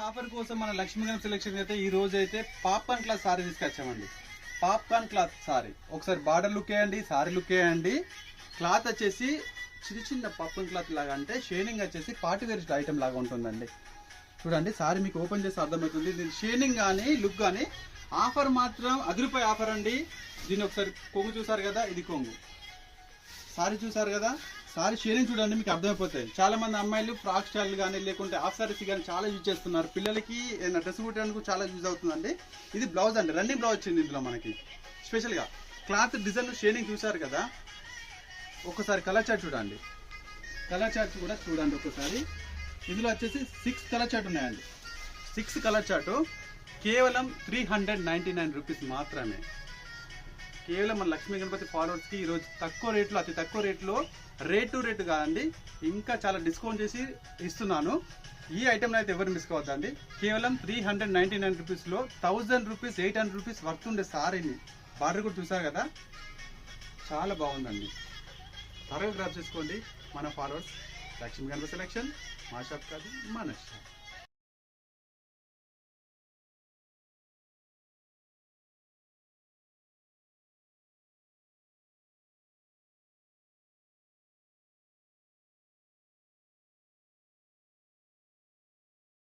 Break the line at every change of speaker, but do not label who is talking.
Offer కోసం మన Lakshmi Ganapati selection అయితే ఈ రోజు అయితే పాప్కార్న్ క్లాత్ సారీ తీసుకొచ్చామండి. పాప్కార్న్ క్లాత్ సారీ ఒకసారి బార్డర్ లుక్ వేయండి, సారీ లుక్ వేయండి. క్లాత్ వచ్చేసి చిన్న చిన్న పాప్కార్న్ క్లాత్ లాగా, అంటే షేనింగ్ వచ్చేసి పార్టీ వేర్ ఐటమ్ లాగా ఉంటుందండి. చూడండి సారీ మీకు ఓపెన్ చేసి అర్థమవుతుంది. దీని షేనింగ్ కానీ లుక్ కానీ ఆఫర్ మాత్రం రూ. 10 ఆఫర్ అండి. దీన్ని ఒకసారి కొంగు చూసారు కదా, ఇది కొంగు. సారీ చూసారు కదా, సారీ షేరింగ్ చూడండి, మీకు అర్థమైపోతాయి. చాలా మంది అమ్మాయిలు ఫ్రాక్ స్టైల్ కానీ లేకుంటే హాఫ్ సారీస్ కానీ చాలా యూజ్ చేస్తున్నారు. పిల్లలకి ఏదైనా డ్రెస్ కుట్టడానికి చాలా యూజ్ అవుతుందండి. ఇది బ్లౌజ్ అండి, రన్నింగ్ బ్లౌజ్ వచ్చింది ఇందులో మనకి స్పెషల్గా. క్లాత్ డిజైన్ షేడింగ్ చూసారు కదా. ఒకసారి కలర్ చార్ట్ చూడండి, కలర్ చార్ట్ కూడా చూడండి ఒకసారి. ఇందులో వచ్చేసి 6 కలర్ చార్ట్ ఉన్నాయండి. 6 కలర్ చార్ట్ కేవలం 399 రూపీస్ మాత్రమే. కేవలం మన లక్ష్మీ గణపతి ఫాలోవర్స్కి ఈరోజు తక్కువ రేట్లో, అతి తక్కువ రేట్లో, రేట్ టు రేట్ కాదండి, ఇంకా చాలా డిస్కౌంట్ చేసి ఇస్తున్నాను. ఈ ఐటెంని అయితే ఎవరు మిస్ కావద్దండి. కేవలం 399 రూపీస్లో 1000 రూపీస్ 800 రూపీస్ వర్త్ ఉండే సారీని బార్డర్ కూడా చూసారు కదా, చాలా బాగుందండి. త్వరగా గ్రాప్ చేసుకోండి మన ఫాలోవర్స్. లక్ష్మీ గణపతి సెలెక్షన్ మా షాప్ కాదు, మన షాప్.